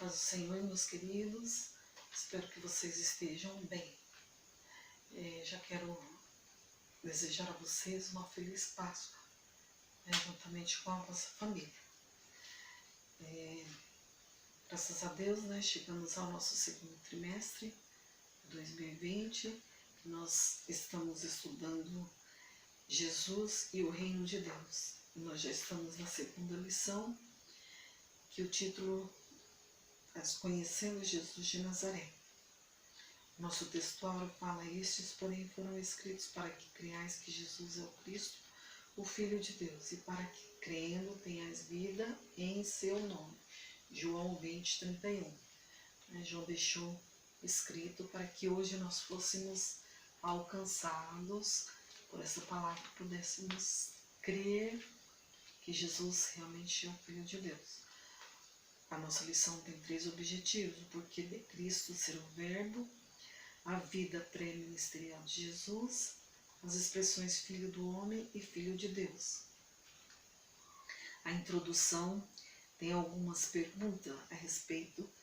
paz do Senhor, meus queridos. Espero que vocês estejam bem. Já quero desejar a vocês uma feliz Páscoa, juntamente com a vossa família. Graças a Deus, chegamos ao nosso segundo trimestre de 2020. Nós estamos estudando Jesus e o Reino de Deus. Nós já estamos na segunda lição, que o título é Conhecendo Jesus de Nazaré. Nosso textuário fala: estes, porém, foram escritos para que creiais que Jesus é o Cristo, o Filho de Deus, e para que, crendo, tenhais vida em seu nome. João 20, 31. João deixou escrito para que hoje nós fôssemos alcançados por essa palavra, pudéssemos crer que Jesus realmente é o Filho de Deus. A nossa lição tem 3 objetivos: o porquê de Cristo ser o Verbo, a vida pré-ministerial de Jesus, as expressões Filho do Homem e Filho de Deus. A introdução tem algumas perguntas a respeito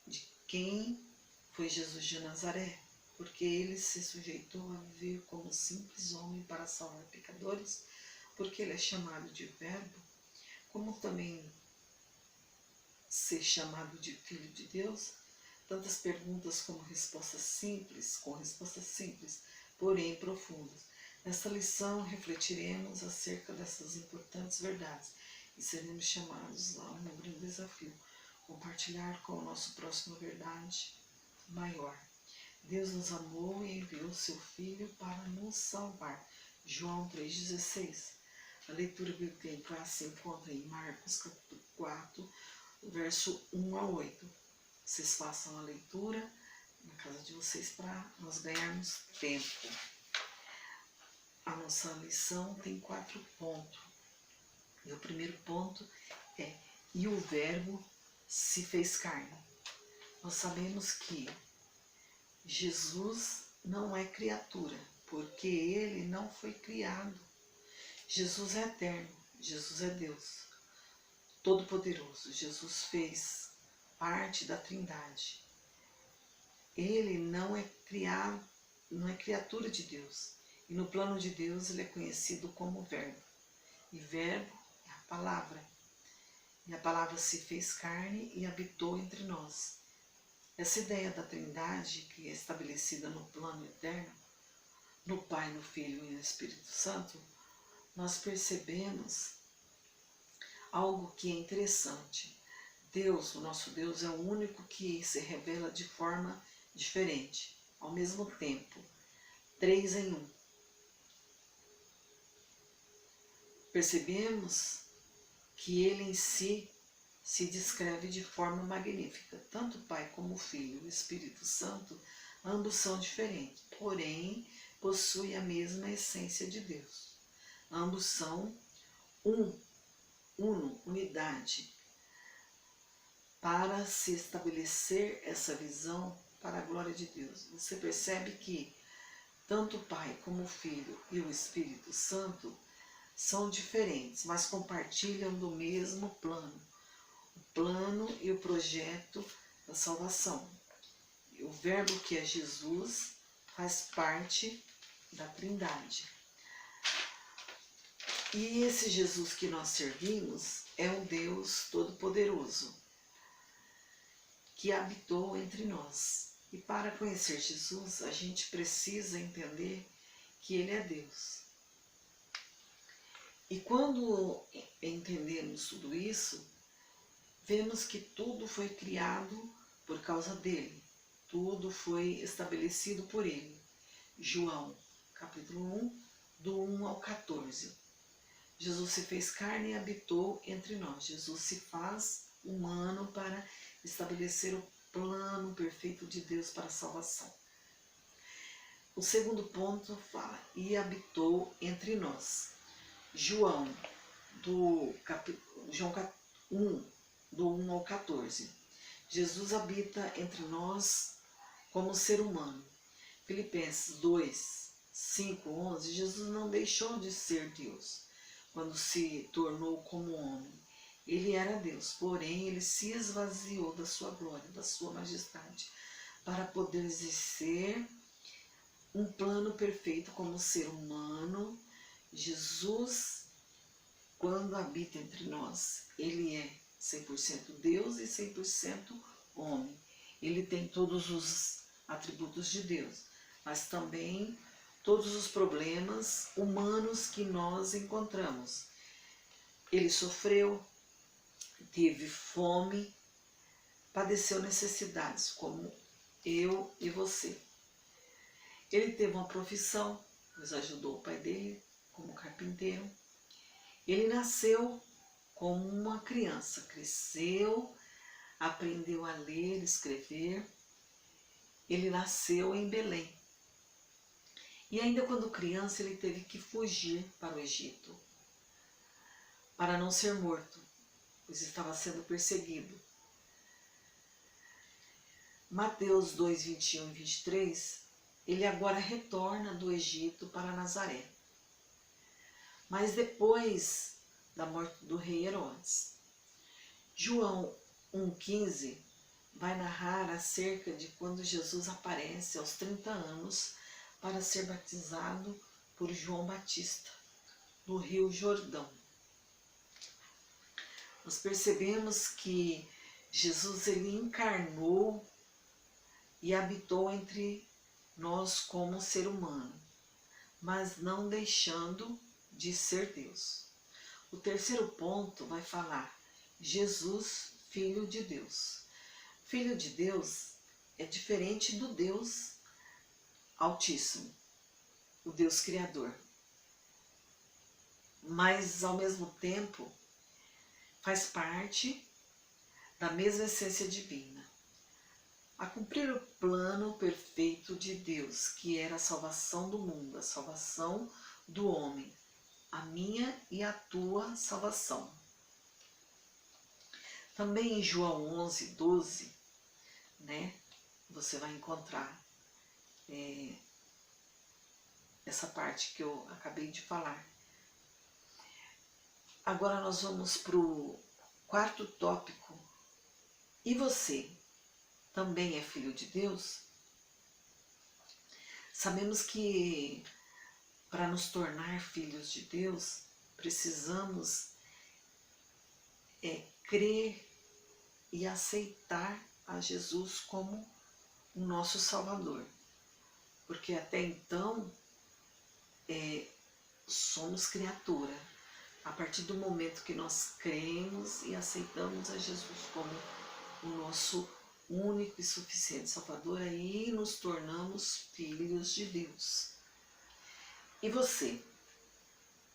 de quem foi Jesus de Nazaré, porque ele se sujeitou a viver como simples homem para salvar pecadores, porque ele é chamado de Verbo, como também ser chamado de Filho de Deus. Tantas perguntas como respostas simples, porém profundas. Nesta lição refletiremos acerca dessas importantes verdades e seremos chamados a um grande desafio: compartilhar com o nosso próximo a verdade maior. Deus nos amou e enviou seu Filho para nos salvar. João 3,16. A leitura bíblica se encontra em Marcos capítulo 4, verso 1 a 8. Vocês façam a leitura na casa de vocês para nós ganharmos tempo. A nossa lição tem 4 pontos. E o primeiro ponto é: e o Verbo se fez carne. Nós sabemos que Jesus não é criatura, porque ele não foi criado. Jesus é eterno, Jesus é Deus Todo-Poderoso. Jesus fez parte da Trindade. Ele não é criado, não é criatura de Deus. E no plano de Deus ele é conhecido como Verbo. E Verbo é a palavra. E a palavra se fez carne e habitou entre nós. Essa ideia da Trindade, que é estabelecida no plano eterno, no Pai, no Filho e no Espírito Santo, nós percebemos algo que é interessante. Deus, o nosso Deus, é o único que se revela de forma diferente, ao mesmo tempo, 3 em 1. Percebemos que ele em si se descreve de forma magnífica. Tanto o Pai como o Filho e o Espírito Santo, ambos são diferentes, porém possuem a mesma essência de Deus. Ambos são unidade. Para se estabelecer essa visão para a glória de Deus, você percebe que tanto o Pai como o Filho e o Espírito Santo são diferentes, mas compartilham do mesmo plano, o plano e o projeto da salvação. O Verbo, que é Jesus, faz parte da Trindade. E esse Jesus que nós servimos é um Deus Todo-Poderoso, que habitou entre nós. E para conhecer Jesus, a gente precisa entender que ele é Deus. E quando entendemos tudo isso, vemos que tudo foi criado por causa dele. Tudo foi estabelecido por ele. João, capítulo 1, do 1 ao 14. Jesus se fez carne e habitou entre nós. Jesus se faz humano para estabelecer o plano perfeito de Deus para a salvação. O segundo ponto fala: e habitou entre nós. João 1, do 1 ao 14. Jesus habita entre nós como ser humano. Filipenses 2, 5, 11. Jesus não deixou de ser Deus quando se tornou como homem. Ele era Deus, porém ele se esvaziou da sua glória, da sua majestade, para poder exercer um plano perfeito como ser humano. Jesus, quando habita entre nós, ele é 100% Deus e 100% homem. Ele tem todos os atributos de Deus, mas também todos os problemas humanos que nós encontramos. Ele sofreu, teve fome, padeceu necessidades, como eu e você. Ele teve uma profissão, pois ajudou o pai dele como carpinteiro. Ele nasceu como uma criança, cresceu, aprendeu a ler, escrever. Ele nasceu em Belém. E ainda quando criança ele teve que fugir para o Egito, para não ser morto, pois estava sendo perseguido. Mateus 2, 21 e 23, ele agora retorna do Egito para Nazaré. Mas depois da morte do rei Herodes. João 1,15 vai narrar acerca de quando Jesus aparece aos 30 anos para ser batizado por João Batista, no Rio Jordão. Nós percebemos que Jesus ele encarnou e habitou entre nós como ser humano, mas não deixando de ser Deus. O terceiro ponto vai falar Jesus, Filho de Deus. Filho de Deus é diferente do Deus Altíssimo, o Deus Criador. Mas, ao mesmo tempo, faz parte da mesma essência divina. A cumprir o plano perfeito de Deus, que era a salvação do mundo, a salvação do homem, a minha e a tua salvação. Também em João 11, 12, você vai encontrar essa parte que eu acabei de falar. Agora nós vamos para o quarto tópico. E você também é filho de Deus? Sabemos que para nos tornar filhos de Deus, precisamos crer e aceitar a Jesus como o nosso Salvador. Porque até então somos criatura. A partir do momento que nós cremos e aceitamos a Jesus como o nosso único e suficiente Salvador, aí nos tornamos filhos de Deus. E você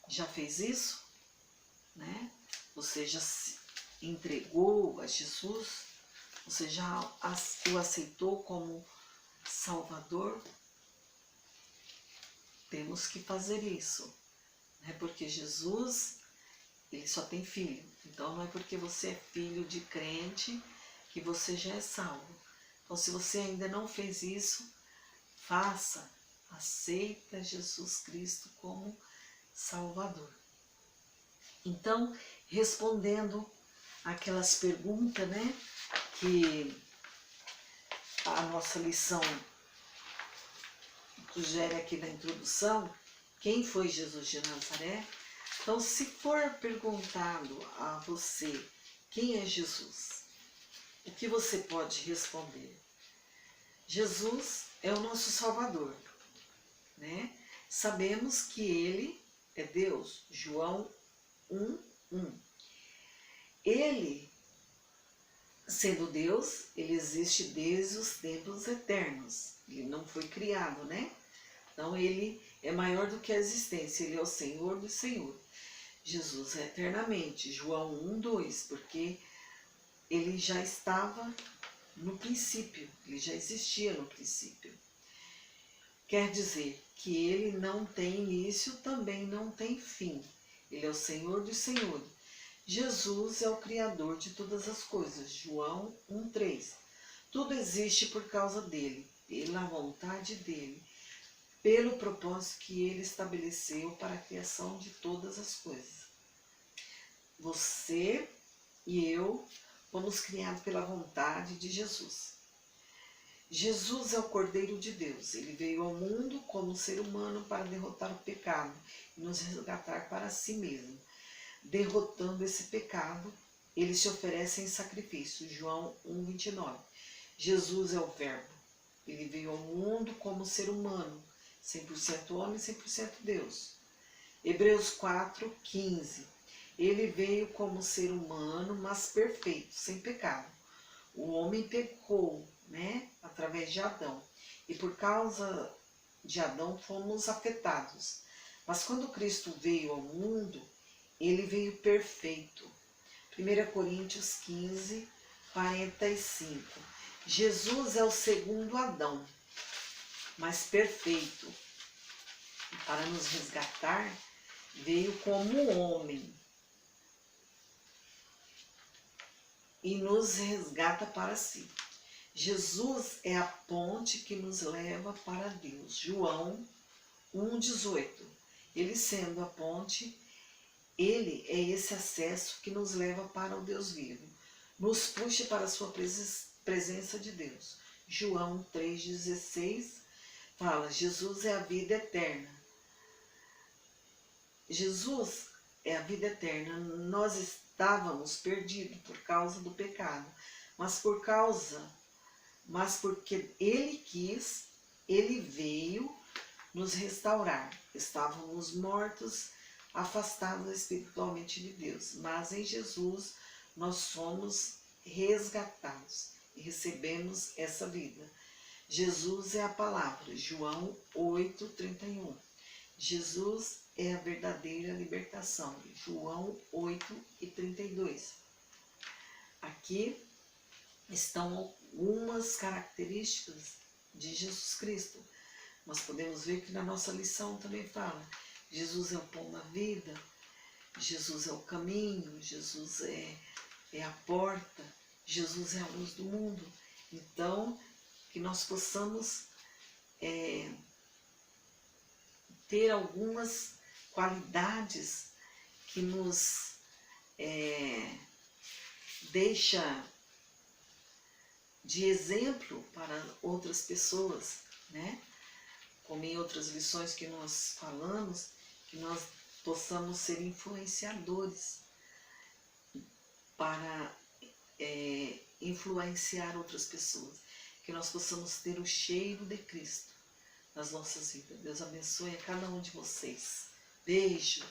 já fez isso? Você já se entregou a Jesus? Você já o aceitou como Salvador? Temos que fazer isso, porque Jesus, ele só tem filho. Então não é porque você é filho de crente que você já é salvo. Então se você ainda não fez isso, faça, aceita Jesus Cristo como Salvador. Então, respondendo aquelas perguntas, que a nossa lição sugere aqui na introdução, quem foi Jesus de Nazaré? Então, se for perguntado a você quem é Jesus, o que você pode responder? Jesus é o nosso Salvador, Sabemos que ele é Deus, João 1:1. Ele, sendo Deus, ele existe desde os tempos eternos. Ele não foi criado, Então ele é maior do que a existência, ele é o Senhor do Senhor. Jesus é eternamente, João 1:2, porque ele já estava no princípio, ele já existia no princípio. Quer dizer que ele não tem início, também não tem fim. Ele é o Senhor dos Senhores. Jesus é o Criador de todas as coisas, João 1:3. Tudo existe por causa dele, pela vontade dele, pelo propósito que ele estabeleceu para a criação de todas as coisas. Você e eu fomos criados pela vontade de Jesus. Jesus é o Cordeiro de Deus. Ele veio ao mundo como ser humano para derrotar o pecado e nos resgatar para si mesmo. Derrotando esse pecado, ele se oferece em sacrifício. João 1,29. Jesus é o Verbo. Ele veio ao mundo como ser humano, 100% homem e 100% Deus. Hebreus 4,15. Ele veio como ser humano, mas perfeito, sem pecado. O homem pecou, através de Adão. E por causa de Adão fomos afetados. Mas quando Cristo veio ao mundo, ele veio perfeito. 1 Coríntios 15, 45. Jesus é o segundo Adão, mas perfeito. E para nos resgatar, veio como homem. E nos resgata para si. Jesus é a ponte que nos leva para Deus. João 1,18. Ele sendo a ponte, ele é esse acesso que nos leva para o Deus vivo. Nos puxa para a sua presença de Deus. João 3,16 fala, Jesus é a vida eterna. Jesus é a vida eterna. Nós estávamos perdidos por causa do pecado, mas porque ele quis, ele veio nos restaurar. Estávamos mortos, afastados espiritualmente de Deus, mas em Jesus nós somos resgatados e recebemos essa vida. Jesus é a palavra, João 8,31. Jesus é a verdadeira libertação, João 8,32. Aqui estão algumas características de Jesus Cristo. Nós podemos ver que na nossa lição também fala, Jesus é o pão da vida, Jesus é o caminho, Jesus é a porta, Jesus é a luz do mundo. Então, que nós possamos ter algumas qualidades que nos deixa de exemplo para outras pessoas, Como em outras lições que nós falamos, que nós possamos ser influenciadores para influenciar outras pessoas, que nós possamos ter o cheiro de Cristo nas nossas vidas. Deus abençoe a cada um de vocês. Beijo!